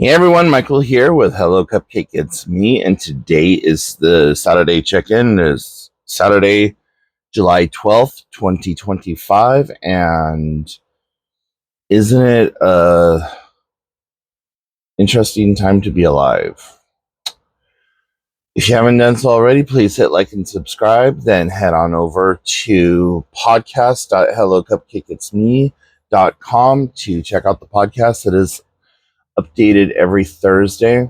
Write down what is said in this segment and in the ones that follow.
Hey everyone, Michael here with Hello Cupcake It's Me, and today is the Saturday check-in. It's Saturday, July 12th, 2025, and isn't it a interesting time to be alive? If you haven't done so already, please hit like and subscribe, then head on over to podcast.hellocupcakeitsme.com to check out the podcast that is updated every Thursday.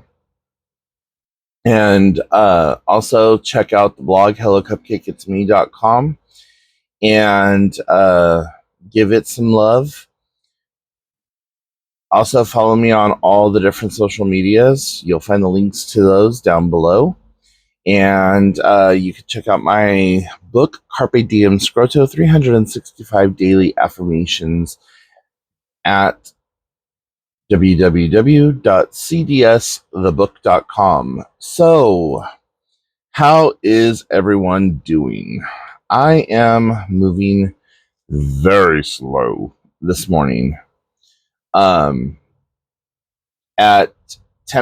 And also check out the blog hellocupcakeitsme.com and give it some love. Also follow me on all the different social medias. You'll find the links to those down below. And you can check out my book, Carpe Diem Scroto, 365 Daily Affirmations at www.cdsthebook.com. So, how is everyone doing? I am moving very slow this morning. At 10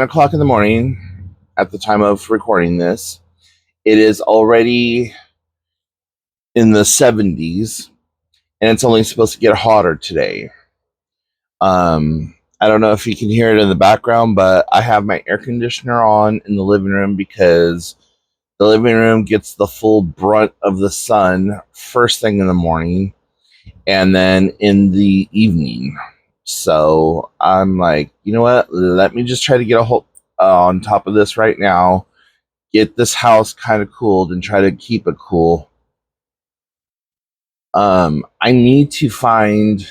o'clock in the morning, at the time of recording this, it is already in the 70s, and it's only supposed to get hotter today. I don't know if you can hear it in the background, but I have my air conditioner on in the living room because the living room gets the full brunt of the sun first thing in the morning and then in the evening. So I'm like, you know what? Let me just try to get a hold on top of this right now, get this house kind of cooled and try to keep it cool. I need to find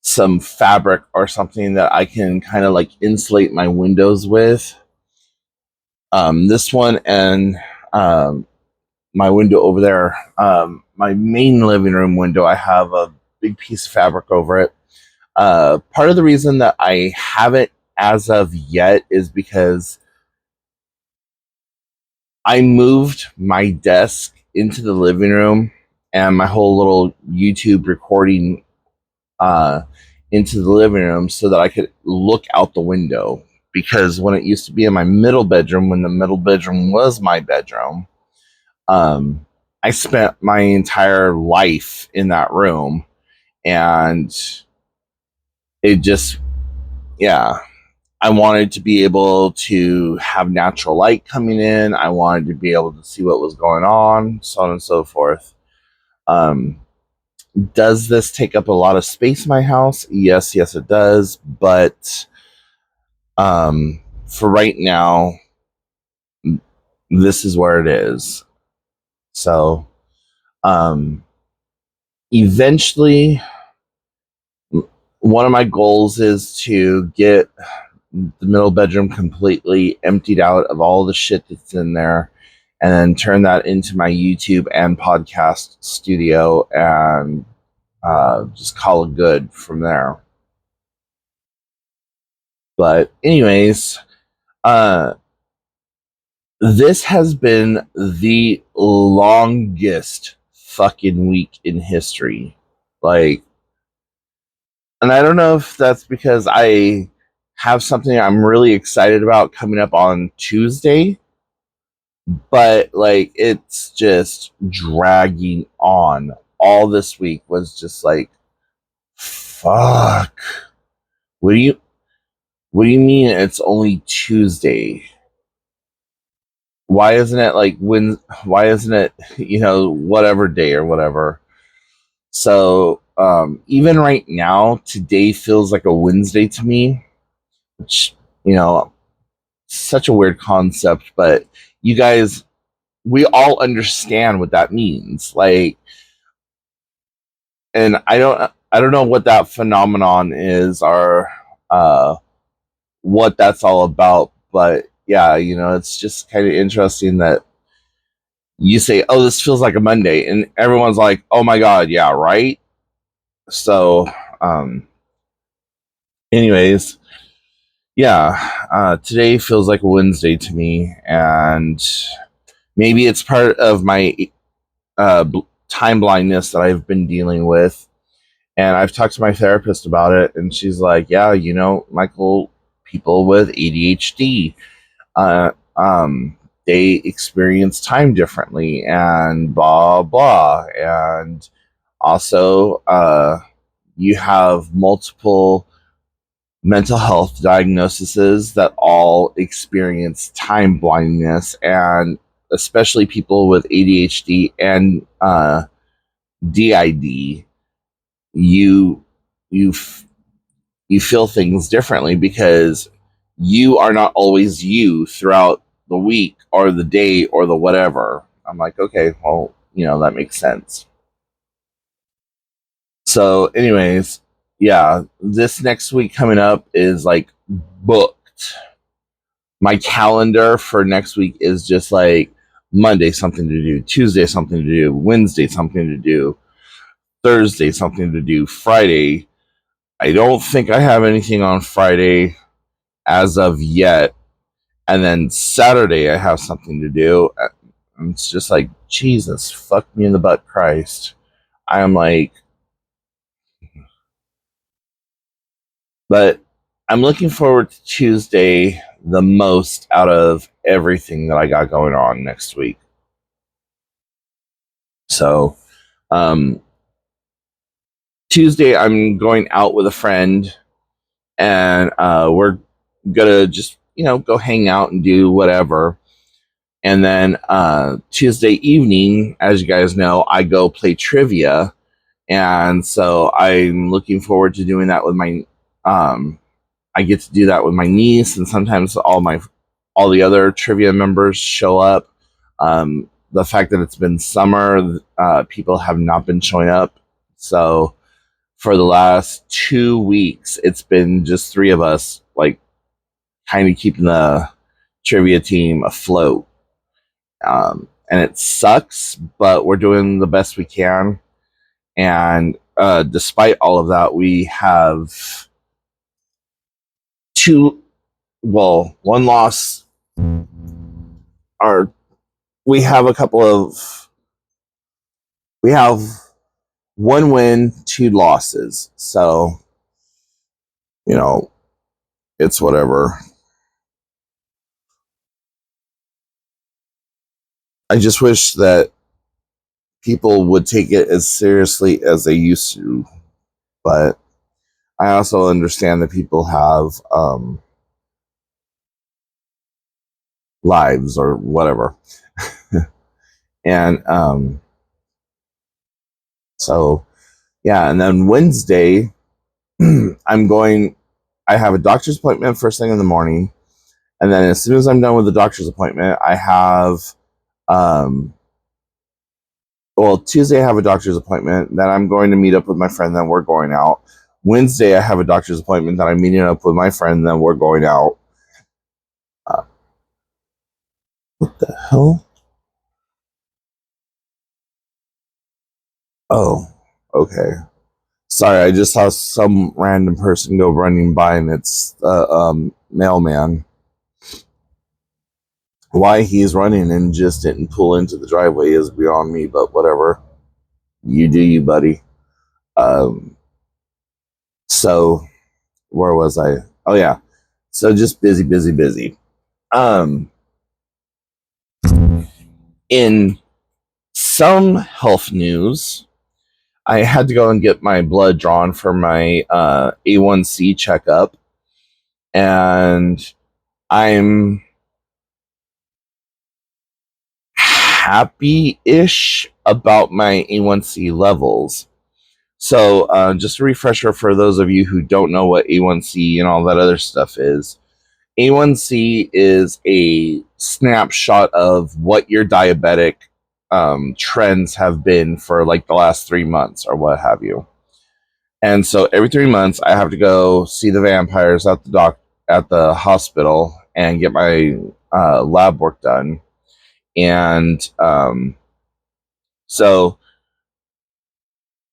some fabric or something that I can kind of like insulate my windows with. This one and my window over there, my main living room window, I have a big piece of fabric over it. Part of the reason that I haven't as of yet is because I moved my desk into the living room and my whole little YouTube recording into the living room so that I could look out the window. Because when it used to be in my middle bedroom, when the middle bedroom was my bedroom, I spent my entire life in that room, and it just, yeah, I wanted to be able to have natural light coming in. I wanted to be able to see what was going on, so on and so forth. Um, does this take up a lot of space in my house? Yes, it does. But for right now, this is where it is. So eventually, one of my goals is to get the middle bedroom completely emptied out of all the shit that's in there and then turn that into my YouTube and podcast studio and just call it good from there. But anyways, this has been the longest fucking week in history. Like, and I don't know if that's because I have something I'm really excited about coming up on Tuesday, but like it's just dragging on. All this week was just like, fuck. What do you mean it's only Tuesday? Why isn't it like when? Why isn't it whatever day or whatever? So even right now, today feels like a Wednesday to me, which such a weird concept, but you guys, we all understand what that means. Like, and I don't know what that phenomenon is or what that's all about, but yeah, it's just kind of interesting that you say, "Oh, this feels like a Monday," and everyone's like, "Oh my god, yeah, right." So, anyways, yeah, today feels like a Wednesday to me, and maybe it's part of my time blindness that I've been dealing with. And I've talked to my therapist about it, and she's like, "Yeah, Michael, people with ADHD. Uh, they experience time differently and blah blah. And also, you have multiple mental health diagnoses that all experience time blindness, and especially people with ADHD and DID, you you you feel things differently because you are not always you throughout the week or the day or the whatever. I'm like, okay, well, that makes sense. So, anyways, yeah, this next week coming up is like booked. My calendar for next week is just like Monday, something to do, Tuesday, something to do, Wednesday, something to do, Thursday, something to do, Friday. I don't think I have anything on Friday as of yet. And then Saturday, I have something to do. And it's just like, Jesus, fuck me in the butt, Christ. I am like, but I'm looking forward to Tuesday the most out of everything that I got going on next week. So, um, Tuesday, I'm going out with a friend, and we're gonna just go hang out and do whatever. And then Tuesday evening, as you guys know, I go play trivia, and so I'm looking forward to doing that with my. I get to do that with my niece, and sometimes all the other trivia members show up. The fact that it's been summer, people have not been showing up, so for the last 2 weeks, it's been just three of us, like kind of keeping the trivia team afloat. And it sucks, but we're doing the best we can. And despite all of that, we have one loss. Our we have a couple of we have one win, two losses. So it's whatever. I just wish that people would take it as seriously as they used to, but I also understand that people have lives or whatever. And so yeah, and then Wednesday I have a doctor's appointment first thing in the morning, and then as soon as I'm done with the doctor's appointment, I have Tuesday I have a doctor's appointment. Then I'm going to meet up with my friend. Then we're going out. Wednesday I have a doctor's appointment. Then I'm meeting up with my friend. Then we're going out. What the hell? Oh, okay. Sorry, I just saw some random person go running by, and it's mailman. Why he's running and just didn't pull into the driveway is beyond me, but whatever. You do you, buddy. So where was I? Oh yeah. So just busy, busy, busy. Um, in some health news, I had to go and get my blood drawn for my A1C checkup, and I'm happy-ish about my A1C levels. So, just a refresher for those of you who don't know what A1C and all that other stuff is. A1C is a snapshot of what your diabetic trends have been for like the last 3 months or what have you. And so every 3 months, I have to go see the vampires at the hospital and get my lab work done. And so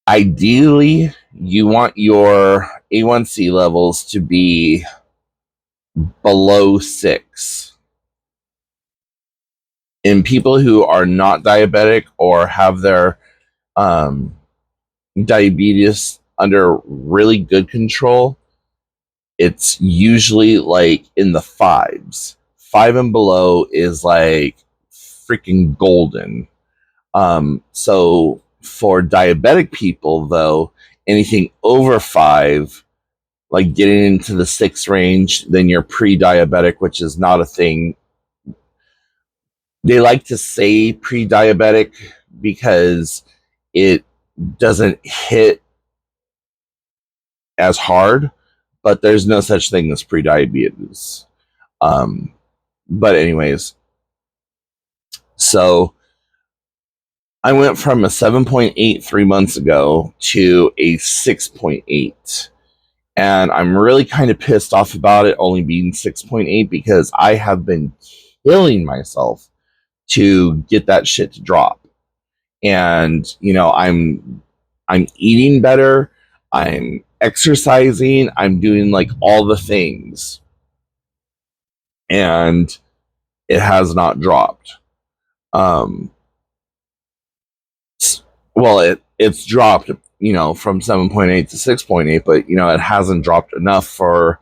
ideally, you want your A1C levels to be below 6. In people who are not diabetic or have their um, diabetes under really good control, it's usually like in the fives. 5 and below is like freaking golden. So for diabetic people, though, anything over 5, like getting into the 6 range, then you're pre-diabetic, which is not a thing. They like to say pre-diabetic because it doesn't hit as hard, but there's no such thing as pre-diabetes. Um, but anyways, so I went from a 7.8 3 months ago to a 6.8. And I'm really kind of pissed off about it only being 6.8 because I have been killing myself to get that shit to drop. And, I'm eating better, I'm exercising, I'm doing like all the things. And it has not dropped. Um well, it's dropped, from 7.8 to 6.8, but it hasn't dropped enough for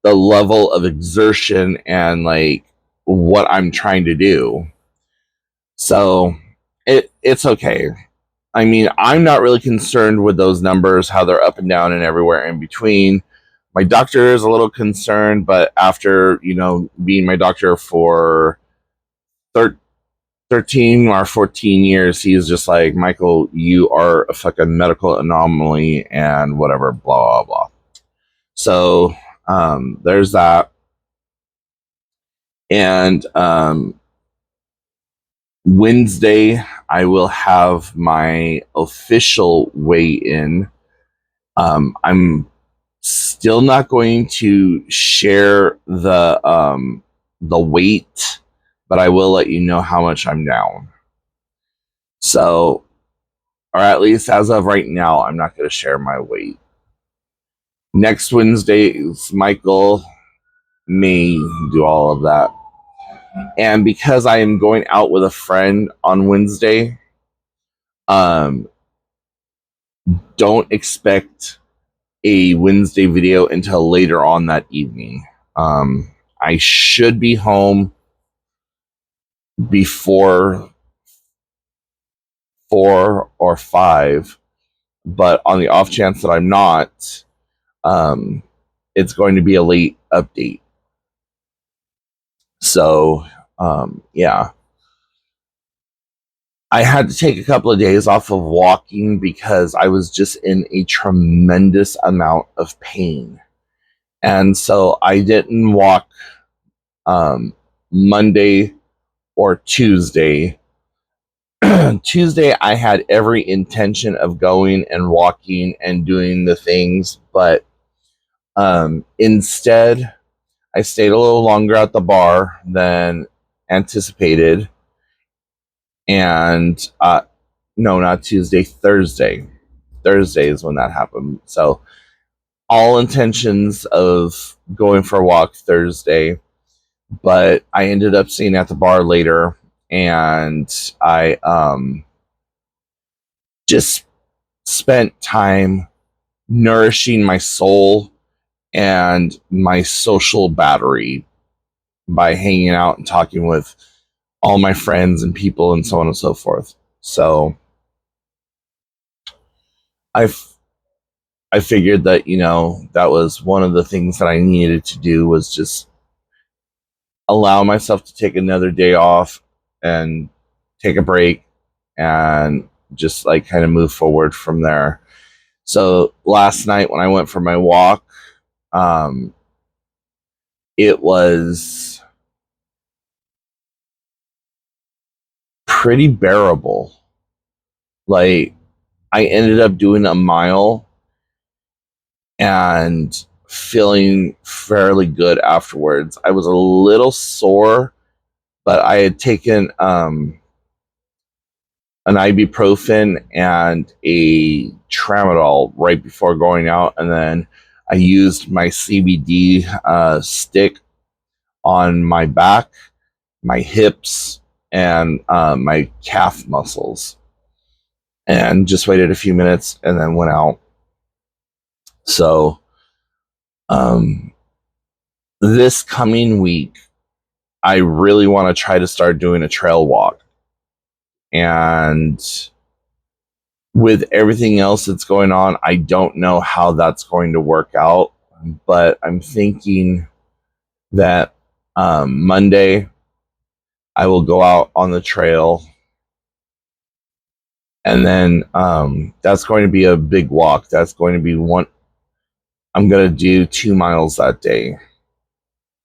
the level of exertion and like what I'm trying to do. So it's okay. I mean, I'm not really concerned with those numbers, how they're up and down and everywhere in between. My doctor is a little concerned, but after, being my doctor for 13 or 14 years, he's just like, Michael, you are a fucking medical anomaly and whatever, blah, blah, blah. So there's that. And Wednesday, I will have my official weigh-in. I'm still not going to share the weight, but I will let you know how much I'm down. So, or at least as of right now, I'm not going to share my weight. Next Wednesday is Michael may do all of that. And because I am going out with a friend on Wednesday, um, don't expect a Wednesday video until later on that evening. I should be home before 4 or 5, but on the off chance that I'm not, um, it's going to be a late update. So, yeah. I had to take a couple of days off of walking because I was just in a tremendous amount of pain. And so I didn't walk Monday or Tuesday. Tuesday, I had every intention of going and walking and doing the things, but instead, I stayed a little longer at the bar than anticipated. And no, not Tuesday, Thursday. Thursday is when that happened. So, all intentions of going for a walk Thursday, but I ended up staying at the bar later, and I just spent time nourishing my soul and my social battery by hanging out and talking with all my friends and people and so on and so forth. So I figured that, that was one of the things that I needed to do, was just allow myself to take another day off and take a break and just like kind of move forward from there. So last night when I went for my walk, um, it was pretty bearable. Like, I ended up doing a mile and feeling fairly good afterwards. I was a little sore, but I had taken an ibuprofen and a tramadol right before going out, and then I used my CBD stick on my back, my hips, and my calf muscles, and just waited a few minutes and then went out. So this coming week, I really want to try to start doing a trail walk. And with everything else that's going on, I don't know how that's going to work out. But I'm thinking that Monday I will go out on the trail. And then that's going to be a big walk. That's going to be one. I'm going to do 2 miles that day.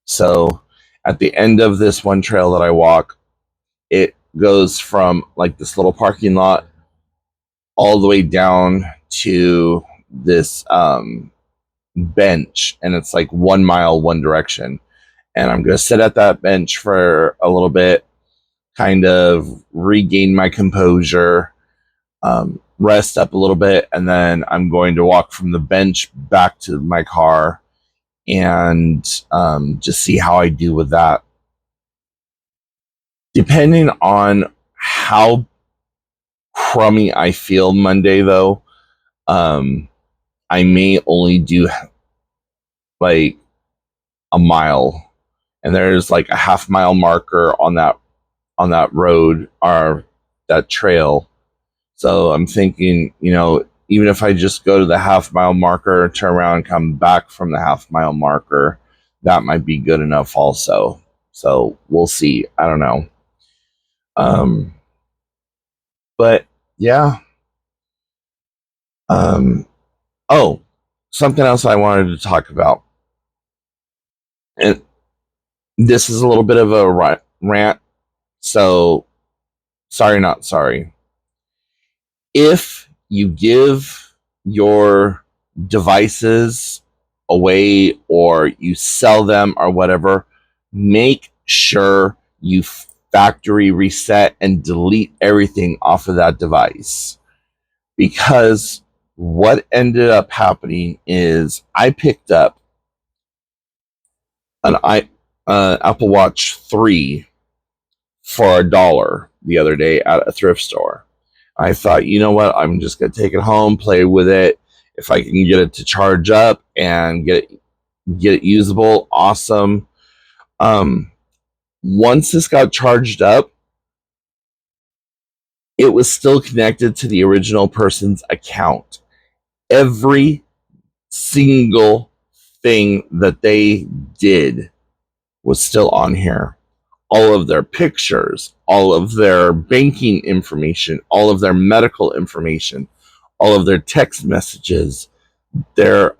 So at the end of this one trail that I walk, it goes from like this little parking lot all the way down to this bench, and it's like 1 mile one direction. And I'm going to sit at that bench for a little bit, kind of regain my composure, rest up a little bit, and then I'm going to walk from the bench back to my car and just see how I do with that. Depending on how crummy I feel Monday, though, I may only do like a mile, and there's like a half-mile marker on that road or that trail. So I'm thinking, even if I just go to the half-mile marker, turn around and come back from the half-mile marker, that might be good enough also. So we'll see. I don't know. But yeah. Oh, something else I wanted to talk about. And this is a little bit of a rant. So sorry, not sorry. If you give your devices away or you sell them or whatever, make sure you factory reset and delete everything off of that device. Because what ended up happening is I picked up an Apple Watch 3 for $1 the other day at a thrift store. I thought, you know what? I'm just going to take it home, play with it. If I can get it to charge up and get it usable, awesome. Once this got charged up, it was still connected to the original person's account. Every single thing that they did was still on here. All of their pictures, all of their banking information, all of their medical information, all of their text messages, their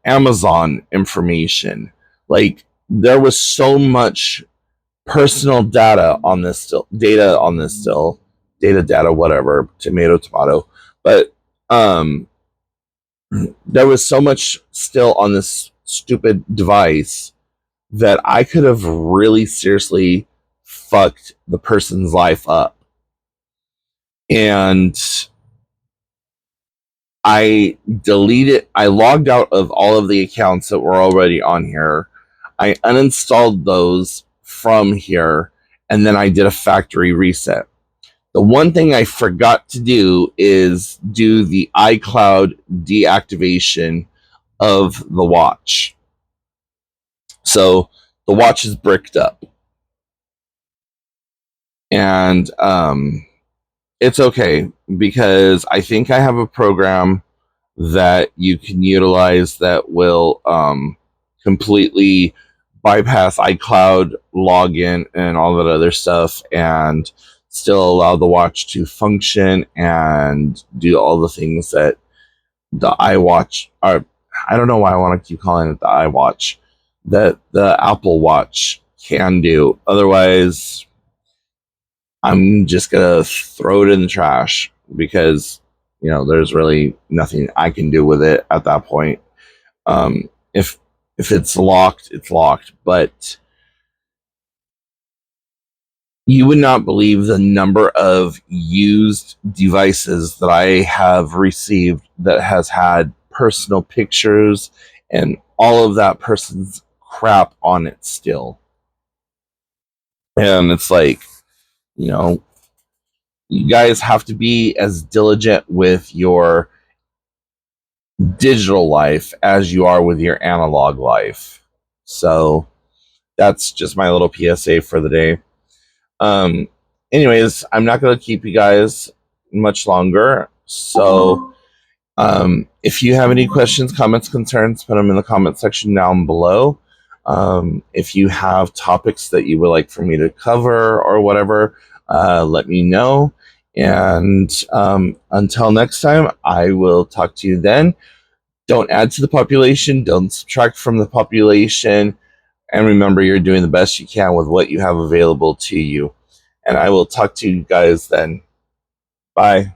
Amazon information. Like, there was so much personal data on this still, data, whatever, tomato. But there was so much still on this stupid device that I could have really seriously fucked the person's life up. And I logged out of all of the accounts that were already on here. I uninstalled those from here, and then I did a factory reset. The one thing I forgot to do is do the iCloud deactivation of the watch. So the watch is bricked up. And it's okay, because I think I have a program that you can utilize that will completely bypass iCloud login and all that other stuff and still allow the watch to function and do all the things that the iWatch are. I don't know why I want to keep calling it the iWatch, that the Apple Watch can do. Otherwise, I'm just gonna throw it in the trash, because there's really nothing I can do with it at that point. If it's locked, it's locked. But you would not believe the number of used devices that I have received that has had personal pictures and all of that person's crap on it still. And it's like, you guys have to be as diligent with your digital life as you are with your analog life. So that's just my little PSA for the day. Um, anyways, I'm not going to keep you guys much longer. So if you have any questions, comments, concerns, put them in the comment section down below. If you have topics that you would like for me to cover or whatever, let me know. And until next time, I will talk to you then. Don't add to the population, don't subtract from the population, and remember you're doing the best you can with what you have available to you. And I will talk to you guys then. Bye.